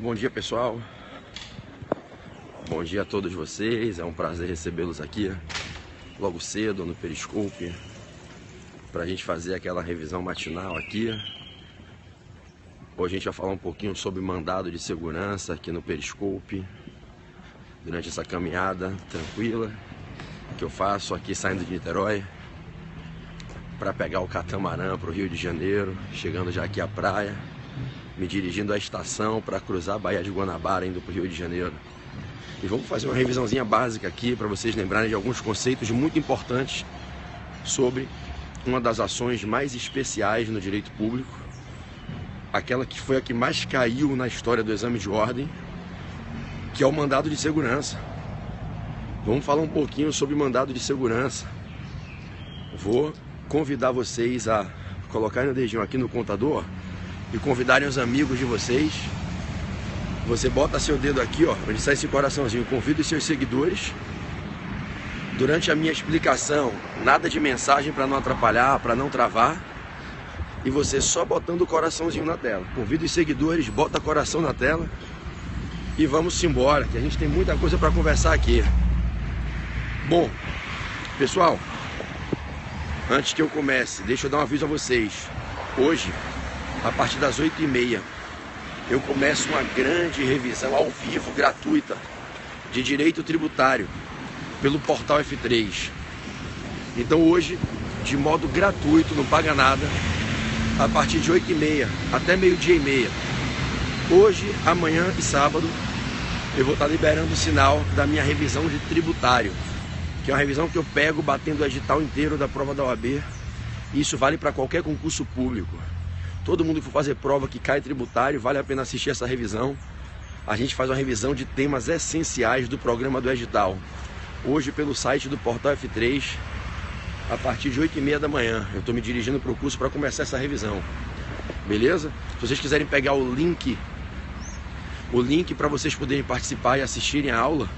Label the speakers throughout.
Speaker 1: Bom dia, pessoal. Bom dia a todos vocês. É um prazer recebê-los aqui logo cedo no Periscope para a gente fazer aquela revisão matinal aqui. Hoje a gente vai falar um pouquinho sobre mandado de segurança aqui no Periscope durante essa caminhada tranquila que eu faço aqui saindo de Niterói para pegar o catamarã para o Rio de Janeiro, chegando já aqui à praia, me dirigindo à estação para cruzar a Baía de Guanabara indo para o Rio de Janeiro. E vamos fazer uma revisãozinha básica aqui para vocês lembrarem de alguns conceitos muito importantes sobre uma das ações mais especiais no direito público, aquela que foi a que mais caiu na história do exame de ordem, que é o mandado de segurança. Vamos falar um pouquinho sobre mandado de segurança. Vou convidar vocês a colocarem o dedinho aqui no computador e convidarem os amigos de vocês. Você bota seu dedo aqui, ó, onde sai esse coraçãozinho. Convida os seus seguidores. Durante a minha explicação, nada de mensagem para não atrapalhar, para não travar. E você só botando o coraçãozinho na tela. Convida os seguidores, bota coração na tela. E vamos embora, que a gente tem muita coisa para conversar aqui. Bom, pessoal, antes que eu comece, deixa eu dar um aviso a vocês. Hoje, a partir das 8h30, eu começo uma grande revisão ao vivo, gratuita, de direito tributário, pelo portal F3. Então hoje, de modo gratuito, não paga nada, a partir de 8h30 até meio-dia e meia. Hoje, amanhã e sábado, eu vou estar liberando o sinal da minha revisão de tributário, que é uma revisão que eu pego batendo o edital inteiro da prova da OAB. E isso vale para qualquer concurso público. Todo mundo que for fazer prova que cai tributário, vale a pena assistir essa revisão. A gente faz uma revisão de temas essenciais do programa do edital. Hoje, pelo site do portal F3, a partir de 8h30 da manhã. Eu estou me dirigindo para o curso para começar essa revisão. Beleza? Se vocês quiserem pegar o link para vocês poderem participar e assistirem a aula,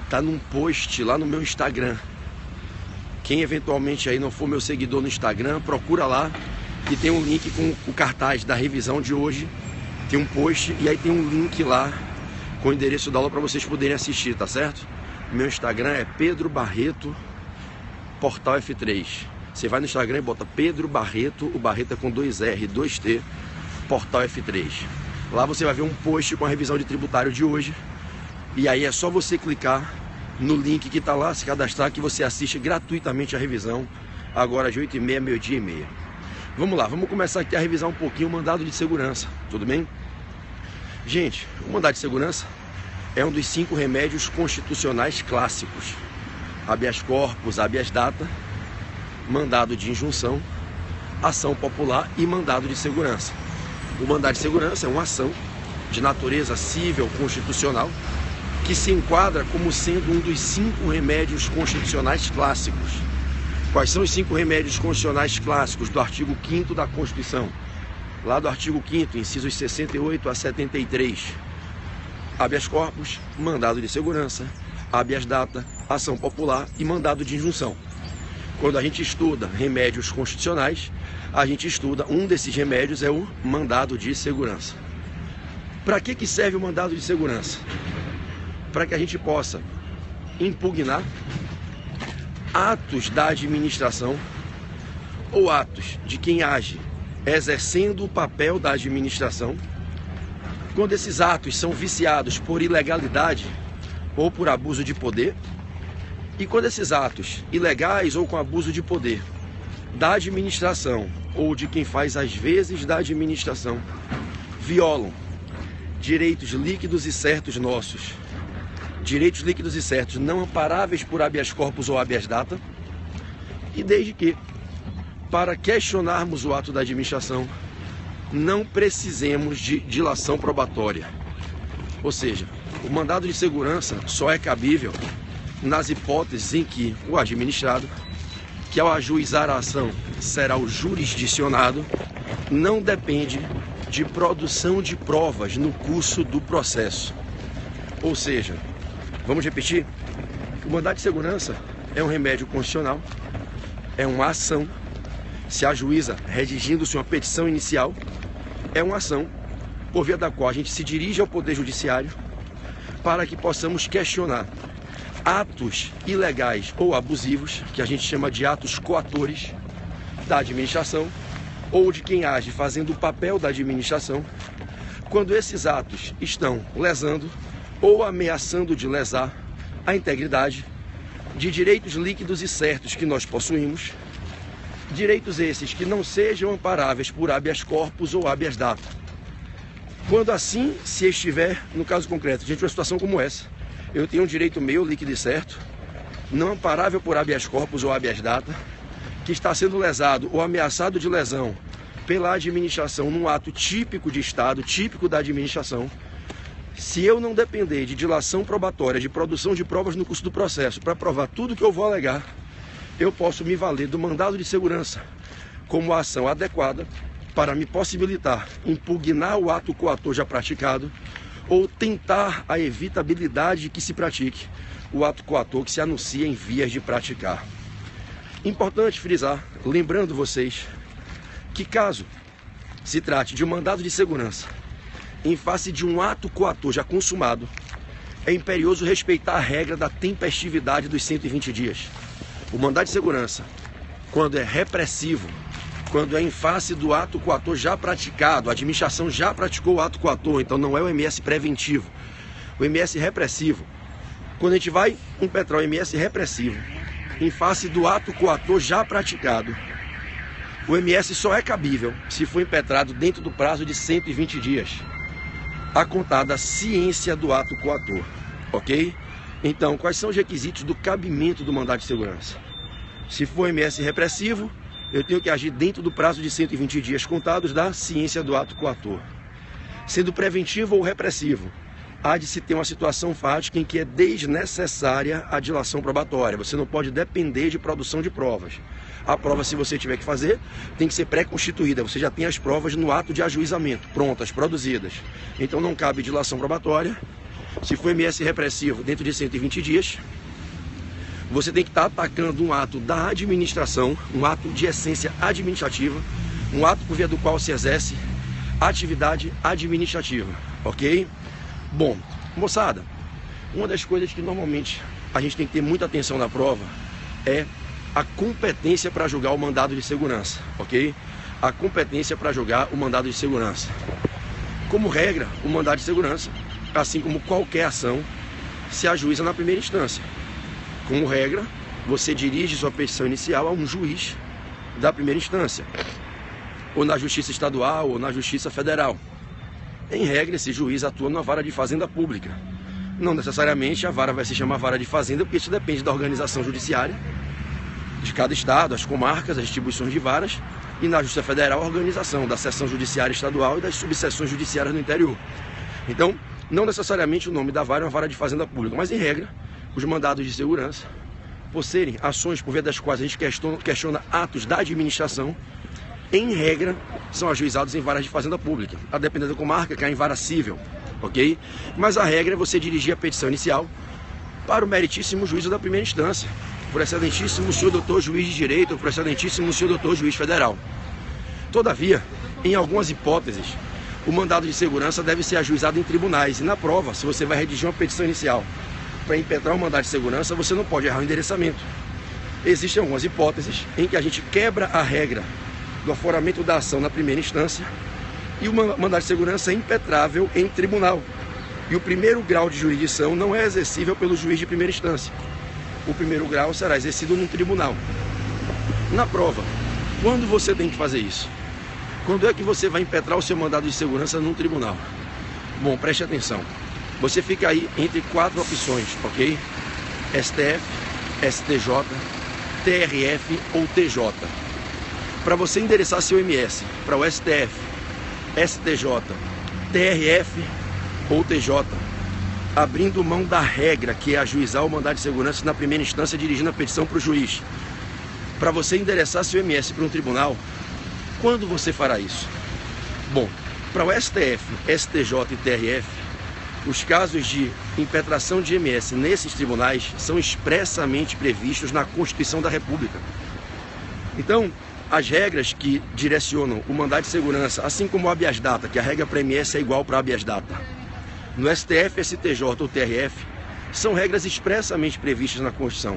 Speaker 1: tá num post lá no meu Instagram. Quem eventualmente aí não for meu seguidor no Instagram, procura lá. E tem um link com o cartaz da revisão de hoje. Tem um post e aí tem um link lá com o endereço da aula para vocês poderem assistir, tá certo? Meu Instagram é Pedro Barreto, portal F3. Você vai no Instagram e bota Pedro Barreto, o Barreto é com 2R, 2T, portal F3. Lá você vai ver um post com a revisão de tributário de hoje. E aí é só você clicar no link que está lá, se cadastrar, que você assiste gratuitamente a revisão, agora de 8h30, meio-dia e meia. Vamos lá, vamos começar aqui a revisar um pouquinho o mandado de segurança, tudo bem? Gente, o mandado de segurança é um dos 5 remédios constitucionais clássicos: habeas corpus, habeas data, mandado de injunção, ação popular e mandado de segurança. O mandado de segurança é uma ação de natureza civil constitucional que se enquadra como sendo um dos 5 remédios constitucionais clássicos. Quais são os 5 remédios constitucionais clássicos do artigo 5º da Constituição? Lá do artigo 5º, incisos 68 a 73. Habeas corpus, mandado de segurança, habeas data, ação popular e mandado de injunção. Quando a gente estuda remédios constitucionais, a gente estuda um desses remédios, é o mandado de segurança. Para que serve o mandado de segurança? Para que a gente possa impugnar atos da administração ou atos de quem age exercendo o papel da administração, quando esses atos são viciados por ilegalidade ou por abuso de poder, e quando esses atos ilegais ou com abuso de poder da administração ou de quem faz às vezes da administração violam direitos líquidos e certos nossos, direitos líquidos e certos não amparáveis por habeas corpus ou habeas data, e desde que, para questionarmos o ato da administração, não precisemos de dilação probatória. Ou seja, o mandado de segurança só é cabível nas hipóteses em que o administrado, que ao ajuizar a ação será o jurisdicionado, não depende de produção de provas no curso do processo. Ou seja, vamos repetir? O mandado de segurança é um remédio constitucional, é uma ação, se ajuiza redigindo-se uma petição inicial, é uma ação por via da qual a gente se dirige ao Poder Judiciário para que possamos questionar atos ilegais ou abusivos, que a gente chama de atos coatores da administração, ou de quem age fazendo o papel da administração, quando esses atos estão lesando ou ameaçando de lesar a integridade de direitos líquidos e certos que nós possuímos, direitos esses que não sejam amparáveis por habeas corpus ou habeas data. Quando assim se estiver, no caso concreto, diante de uma situação como essa, eu tenho um direito meu, líquido e certo, não amparável por habeas corpus ou habeas data, que está sendo lesado ou ameaçado de lesão pela administração num ato típico de Estado, típico da administração. Se eu não depender de dilação probatória, de produção de provas no curso do processo para provar tudo que eu vou alegar, eu posso me valer do mandado de segurança como a ação adequada para me possibilitar impugnar o ato coator já praticado ou tentar a evitabilidade de que se pratique o ato coator que se anuncia em vias de praticar. Importante frisar, lembrando vocês, que caso se trate de um mandado de segurança em face de um ato coator já consumado, é imperioso respeitar a regra da tempestividade dos 120 dias. O mandado de segurança, quando é repressivo, quando é em face do ato coator já praticado, a administração já praticou o ato coator, então não é o MS preventivo. O MS repressivo, quando a gente vai impetrar o MS repressivo em face do ato coator já praticado, o MS só é cabível se for impetrado dentro do prazo de 120 dias, a contar da ciência do ato coator, ok? Então, quais são os requisitos do cabimento do mandado de segurança? Se for MS repressivo, eu tenho que agir dentro do prazo de 120 dias contados da ciência do ato coator. Sendo preventivo ou repressivo, há de se ter uma situação fática em que é desnecessária a dilação probatória. Você não pode depender de produção de provas. A prova, se você tiver que fazer, tem que ser pré-constituída. Você já tem as provas no ato de ajuizamento, prontas, produzidas. Então não cabe dilação probatória. Se for MS repressivo, dentro de 120 dias, você tem que estar atacando um ato da administração, um ato de essência administrativa, um ato por via do qual se exerce atividade administrativa, ok? Bom, moçada, uma das coisas que normalmente a gente tem que ter muita atenção na prova é a competência para julgar o mandado de segurança, ok? A competência para julgar o mandado de segurança. Como regra, o mandado de segurança, assim como qualquer ação, se ajuiza na primeira instância. Como regra, você dirige sua petição inicial a um juiz da primeira instância, ou na Justiça Estadual, ou na Justiça Federal. Em regra, esse juiz atua na vara de fazenda pública. Não necessariamente a vara vai se chamar vara de fazenda, porque isso depende da organização judiciária de cada estado, as comarcas, as distribuições de varas, e na Justiça Federal a organização da seção judiciária estadual e das subseções judiciárias no interior. Então, não necessariamente o nome da vara é uma vara de fazenda pública, mas em regra, os mandados de segurança, por serem ações por via das quais a gente questiona atos da administração, em regra, são ajuizados em varas de fazenda pública. A depender da comarca, cai em vara civil, ok? Mas a regra é você dirigir a petição inicial para o meritíssimo juízo da primeira instância, por excelentíssimo senhor doutor juiz de direito, ou por excelentíssimo senhor doutor juiz federal. Todavia, em algumas hipóteses, o mandado de segurança deve ser ajuizado em tribunais. E na prova, se você vai redigir uma petição inicial para impetrar um mandado de segurança, você não pode errar o endereçamento. Existem algumas hipóteses em que a gente quebra a regra do aforamento da ação na primeira instância e o mandado de segurança é impetrável em tribunal. E o primeiro grau de jurisdição não é exercível pelo juiz de primeira instância. O primeiro grau será exercido num tribunal. Na prova, quando você tem que fazer isso? Quando é que você vai impetrar o seu mandado de segurança num tribunal? Bom, preste atenção. Você fica aí entre 4 opções, ok? STF, STJ, TRF ou TJ. Para você endereçar seu MS para o STF, STJ, TRF ou TJ, abrindo mão da regra que é ajuizar o mandado de segurança na primeira instância, dirigindo a petição para o juiz. Para você endereçar seu MS para um tribunal, quando você fará isso? Bom, para o STF, STJ e TRF, os casos de impetração de MS nesses tribunais são expressamente previstos na Constituição da República. Então, as regras que direcionam o mandado de segurança, assim como o habeas data, que a regra para MS é igual para habeas data, no STF, STJ ou TRF, são regras expressamente previstas na Constituição.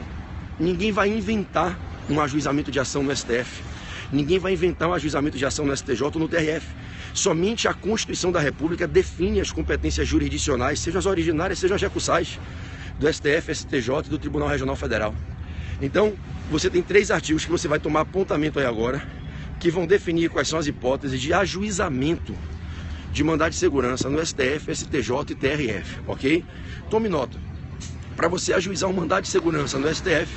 Speaker 1: Ninguém vai inventar um ajuizamento de ação no STF. Ninguém vai inventar um ajuizamento de ação no STJ ou no TRF. Somente a Constituição da República define as competências jurisdicionais, sejam as originárias, sejam as recursais, do STF, STJ e do Tribunal Regional Federal. Então, você tem 3 artigos que você vai tomar apontamento aí agora, que vão definir quais são as hipóteses de ajuizamento de mandado de segurança no STF, STJ e TRF, ok? Tome nota. Para você ajuizar um mandado de segurança no STF,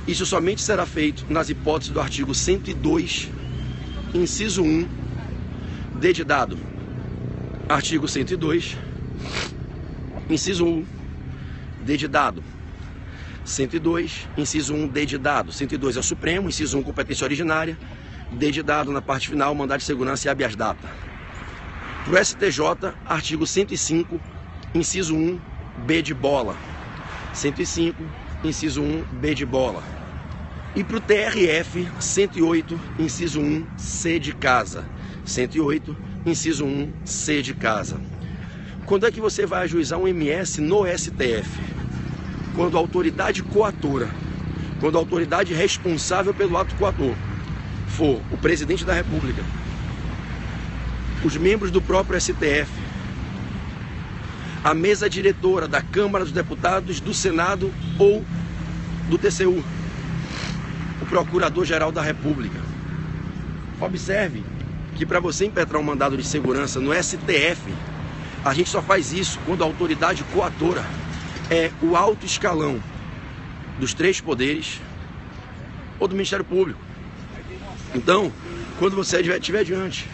Speaker 1: isso somente será feito nas hipóteses do artigo 102, inciso 1, D de dado. Artigo 102, inciso 1, D de dado. 102, inciso 1, D de dado. 102 é o Supremo, inciso 1, competência originária. D de dado, na parte final, mandado de segurança e habeas data. Para o STJ, artigo 105, inciso 1, B de bola. 105, inciso 1, B de bola. E para o TRF, 108, inciso 1, C de casa. 108, inciso 1, C de casa. Quando é que você vai ajuizar um MS no STF? Quando a autoridade coatora, quando a autoridade responsável pelo ato coator for o presidente da República, os membros do próprio STF, a mesa diretora da Câmara dos Deputados, do Senado ou do TCU, o Procurador-Geral da República. Observe que para você impetrar um mandado de segurança no STF, a gente só faz isso quando a autoridade coatora é o alto escalão dos 3 poderes ou do Ministério Público. Então, quando você estiver diante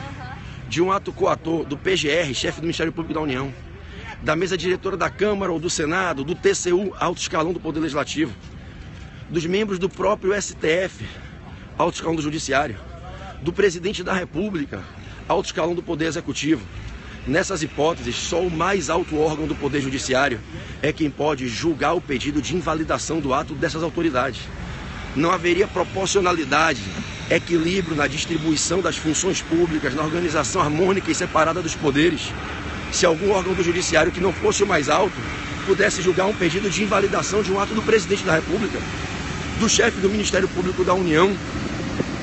Speaker 1: de um ato coator do PGR, chefe do Ministério Público da União, da mesa diretora da Câmara ou do Senado, do TCU, alto escalão do Poder Legislativo, dos membros do próprio STF, alto escalão do Judiciário, do Presidente da República, alto escalão do Poder Executivo. Nessas hipóteses, só o mais alto órgão do Poder Judiciário é quem pode julgar o pedido de invalidação do ato dessas autoridades. Não haveria proporcionalidade, equilíbrio na distribuição das funções públicas, na organização harmônica e separada dos poderes, se algum órgão do Judiciário que não fosse o mais alto pudesse julgar um pedido de invalidação de um ato do Presidente da República, do chefe do Ministério Público da União,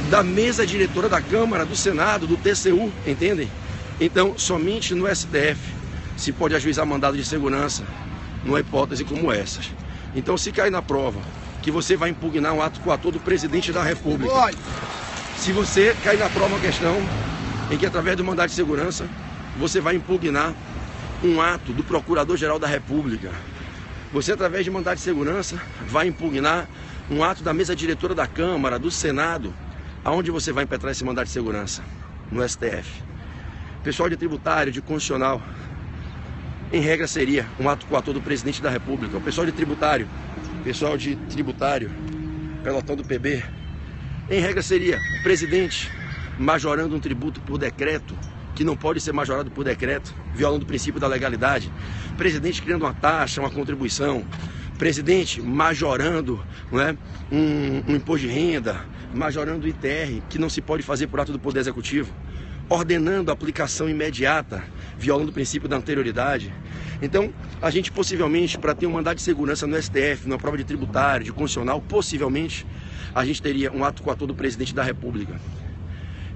Speaker 1: da mesa diretora da Câmara, do Senado, do TCU, entendem? Então, somente no STF se pode ajuizar mandado de segurança numa hipótese como essas. Então, se cair na prova que você vai impugnar um ato coator do Presidente da República, se você cair na prova uma questão em que, através do mandado de segurança, você vai impugnar um ato do Procurador-Geral da República, você, através de mandado de segurança, vai impugnar um ato da mesa diretora da Câmara, do Senado, aonde você vai impetrar esse mandado de segurança? No STF. Pessoal de tributário, de constitucional, em regra seria um ato coator do Presidente da República. O pessoal de tributário, pelotão do PB, em regra seria o presidente majorando um tributo por decreto, que não pode ser majorado por decreto, violando o princípio da legalidade. Presidente criando uma taxa, uma contribuição. Presidente majorando, não é, um imposto de renda, majorando o ITR, que não se pode fazer por ato do Poder Executivo. Ordenando a aplicação imediata, violando o princípio da anterioridade. Então, a gente possivelmente, para ter um mandado de segurança no STF, numa prova de tributário, de constitucional, possivelmente, a gente teria um ato coator do Presidente da República.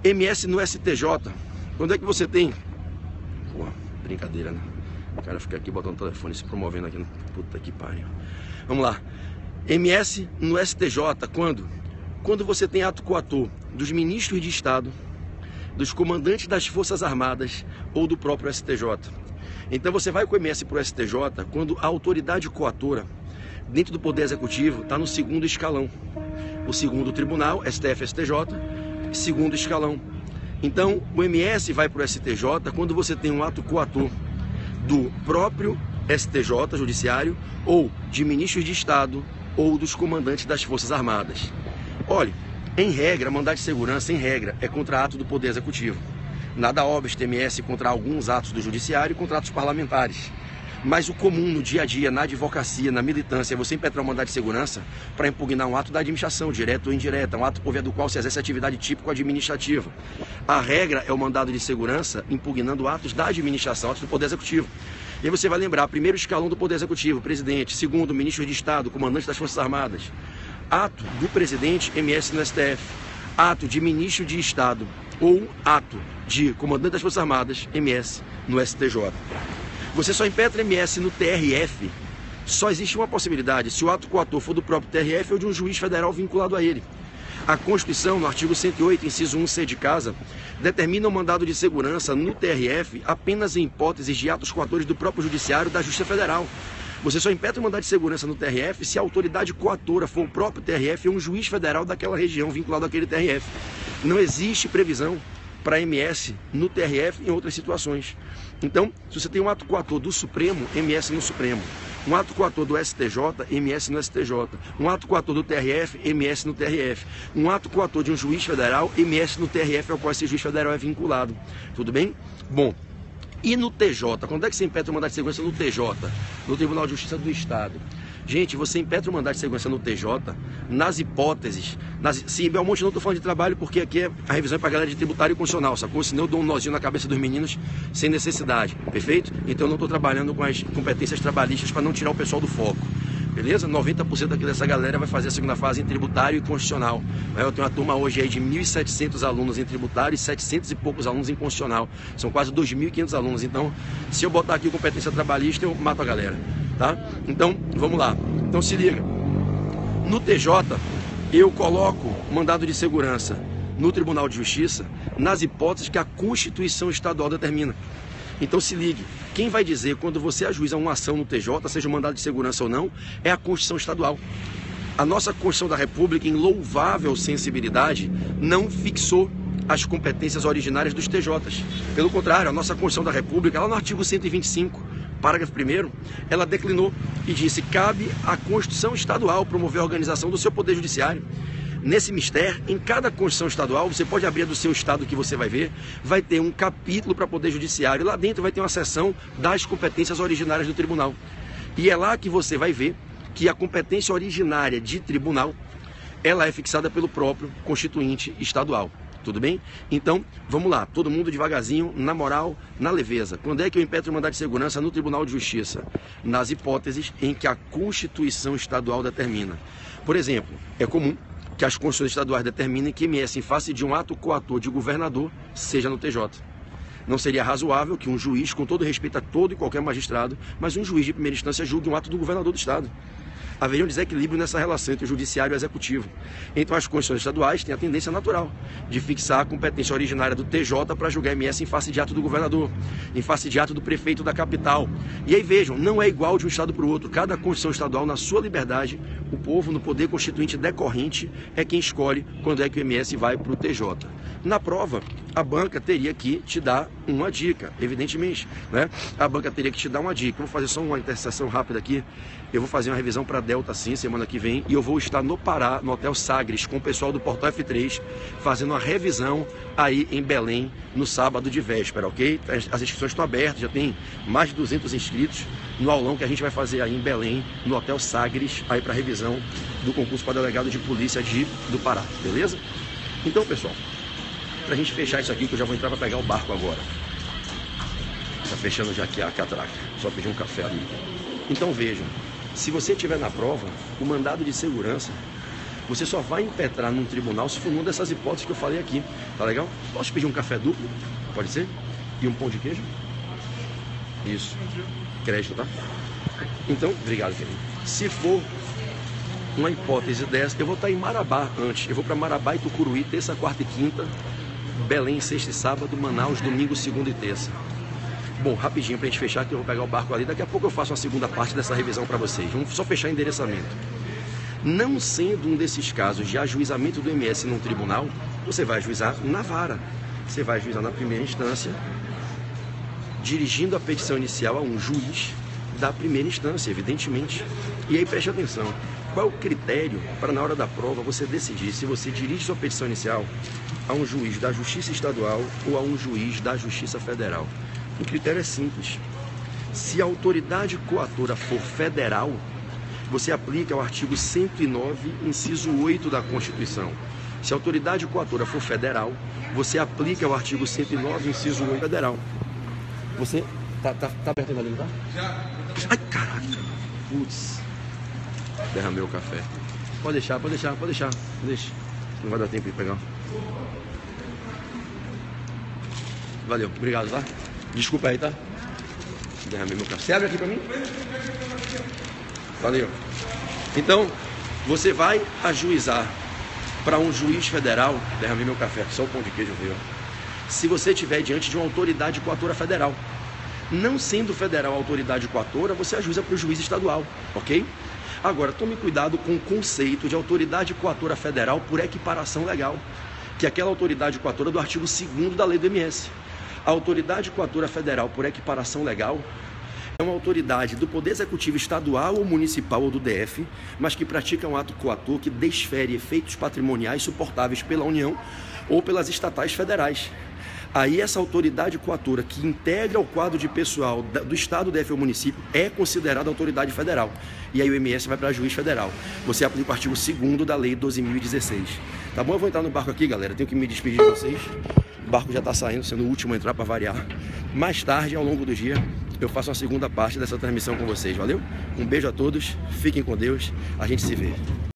Speaker 1: MS no STJ, quando é que você tem... Pô, brincadeira, né? O cara fica aqui botando o telefone, se promovendo aqui. Puta que pariu. Vamos lá. MS no STJ, quando? Quando você tem ato coator dos ministros de Estado, dos comandantes das Forças Armadas ou do próprio STJ. Então você vai com o MS para o STJ quando a autoridade coatora dentro do Poder Executivo está no 2º escalão. O 2º tribunal, STF, STJ, 2º escalão. Então o MS vai para o STJ quando você tem um ato coator do próprio STJ, Judiciário, ou de ministros de Estado ou dos comandantes das Forças Armadas. Olha, em regra, mandado de segurança, em regra, é contra ato do Poder Executivo. Nada obsta MS contra alguns atos do Judiciário e contra atos parlamentares. Mas o comum no dia a dia, na advocacia, na militância, é você impetrar um mandado de segurança para impugnar um ato da administração, direto ou indireta, um ato por via do qual se exerce atividade típico-administrativa. A regra é o mandado de segurança impugnando atos da administração, atos do Poder Executivo. E aí você vai lembrar, primeiro escalão do Poder Executivo, presidente, segundo, ministro de Estado, comandante das Forças Armadas. Ato do presidente, MS no STF. Ato de ministro de Estado ou ato de comandante das Forças Armadas, MS no STJ. Você só impetra MS no TRF, só existe uma possibilidade, se o ato coator for do próprio TRF ou de um juiz federal vinculado a ele. A Constituição, no artigo 108, inciso 1c de casa, determina o mandado de segurança no TRF apenas em hipóteses de atos coatores do próprio Judiciário da Justiça Federal. Você só impetra o mandado de segurança no TRF se a autoridade coatora for o próprio TRF ou um juiz federal daquela região vinculado àquele TRF. Não existe previsão para MS no TRF em outras situações. Então, se você tem um ato coator do Supremo, MS no Supremo. Um ato coator do STJ, MS no STJ. Um ato coator do TRF, MS no TRF. Um ato coator de um juiz federal, MS no TRF, ao qual esse juiz federal é vinculado. Tudo bem? Bom, e no TJ? Quando é que você impetra o mandado de segurança no TJ? No Tribunal de Justiça do Estado. Gente, você impetra o mandado de segurança no TJ nas hipóteses... Se em Belmonte não estou falando de trabalho, porque aqui a revisão é para a galera de tributário e constitucional, sacou? Senão eu dou um nozinho na cabeça dos meninos sem necessidade, perfeito? Então eu não estou trabalhando com as competências trabalhistas para não tirar o pessoal do foco. Beleza? 90% aqui dessa galera vai fazer a segunda fase em tributário e constitucional. Eu tenho uma turma hoje aí de 1.700 alunos em tributário e 700 e poucos alunos em constitucional. São quase 2.500 alunos. Então, se eu botar aqui competência trabalhista, eu mato a galera. Tá? Então, vamos lá. Então, se liga. No TJ, eu coloco mandado de segurança no Tribunal de Justiça nas hipóteses que a Constituição Estadual determina. Então se ligue, quem vai dizer quando você ajuiza uma ação no TJ, seja um mandado de segurança ou não, é a Constituição Estadual. A nossa Constituição da República, em louvável sensibilidade, não fixou as competências originárias dos TJs. Pelo contrário, a nossa Constituição da República, lá no artigo 125, parágrafo 1º, ela declinou e disse: cabe à Constituição Estadual promover a organização do seu Poder Judiciário. Nesse mistério, em cada Constituição Estadual, você pode abrir a do seu estado que você vai ver, vai ter um capítulo para Poder Judiciário, lá dentro vai ter uma seção das competências originárias do tribunal. E é lá que você vai ver que a competência originária de tribunal, ela é fixada pelo próprio Constituinte Estadual. Tudo bem? Então, vamos lá, todo mundo devagarzinho, na moral, na leveza. Quando é que eu impetro o mandado de segurança no Tribunal de Justiça? Nas hipóteses em que a Constituição Estadual determina. Por exemplo, é comum que as Constituições estaduais determinem que MS, em face de um ato coator de governador, seja no TJ. Não seria razoável que um juiz, com todo respeito a todo e qualquer magistrado, mas um juiz de primeira instância julgue um ato do governador do Estado. Haveria um desequilíbrio nessa relação entre o judiciário e o executivo. Então as Constituições estaduais têm a tendência natural de fixar a competência originária do TJ para julgar MS em face de ato do governador, em face de ato do prefeito da capital. E aí vejam, não é igual de um estado para o outro. Cada Constituição estadual, na sua liberdade, o povo, no poder constituinte decorrente, é quem escolhe quando é que o MS vai para o TJ. Na prova, a banca teria que te dar uma dica, evidentemente, né? A banca teria que te dar uma dica. Eu vou fazer só uma interseção rápida aqui. Eu vou fazer uma revisão para Delta, sim, semana que vem, e eu vou estar no Pará, no Hotel Sagres, com o pessoal do Portal F3, fazendo uma revisão aí em Belém, no sábado de véspera, ok? As inscrições estão abertas, já tem mais de 200 inscritos no aulão que a gente vai fazer aí em Belém, no Hotel Sagres, aí para revisão do concurso para delegado de polícia do Pará, beleza? Então, pessoal, para a gente fechar isso aqui, que eu já vou entrar para pegar o barco agora. Tá fechando já aqui a catraca, só pedir um café ali. Então vejam, se você estiver na prova, o mandado de segurança, você só vai impetrar num tribunal se for uma dessas hipóteses que eu falei aqui, tá legal? Posso pedir um café duplo? Pode ser? E um pão de queijo? Isso. Crédito, tá? Então, obrigado, querido. Se for uma hipótese dessa, eu vou estar em Marabá antes. Eu vou para Marabá e Tucuruí, terça, quarta e quinta. Belém, sexta e sábado. Manaus, domingo, segunda e terça. Bom, rapidinho pra gente fechar, que eu vou pegar o barco ali. Daqui a pouco eu faço uma segunda parte dessa revisão para vocês. Vamos só fechar endereçamento. Não sendo um desses casos de ajuizamento do MS num tribunal, você vai ajuizar na vara. Você vai ajuizar na primeira instância, dirigindo a petição inicial a um juiz da primeira instância, evidentemente. E aí preste atenção, qual é o critério para na hora da prova você decidir se você dirige sua petição inicial a um juiz da Justiça Estadual ou a um juiz da Justiça Federal? O critério é simples. Se a autoridade coatora for federal, você aplica o artigo 109, inciso 8 da Constituição. Se a autoridade coatora for federal, você aplica o artigo 109, inciso 8 federal. Você... Tá aberto ainda ali, não tá? Já. Ai, caraca. Putz. Derramei o café. Pode deixar. Deixa. Não vai dar tempo de pegar. Valeu, obrigado, tá? Desculpa aí, tá? Derramei meu café. Você abre aqui pra mim? Valeu. Então, você vai ajuizar para um juiz federal. Derramei meu café, só o pão de queijo veio. Se você estiver diante de uma autoridade coatora federal. Não sendo federal a autoridade coatora, você ajuiza para o juiz estadual, ok? Agora, tome cuidado com o conceito de autoridade coatora federal por equiparação legal, que é aquela autoridade coatora do artigo 2º da lei do MS. A autoridade coatora federal por equiparação legal é uma autoridade do Poder Executivo estadual ou municipal ou do DF, mas que pratica um ato coator que desfere efeitos patrimoniais suportáveis pela União ou pelas estatais federais. Aí essa autoridade coatora que integra o quadro de pessoal do estado, DF ou município é considerada autoridade federal. E aí o MS vai para juiz federal. Você aplica o artigo 2º da lei 12.016. Tá bom? Eu vou entrar no barco aqui, galera. Tenho que me despedir de vocês. O barco já está saindo, sendo o último a entrar para variar. Mais tarde, ao longo do dia, eu faço uma segunda parte dessa transmissão com vocês. Valeu? Um beijo a todos. Fiquem com Deus. A gente se vê.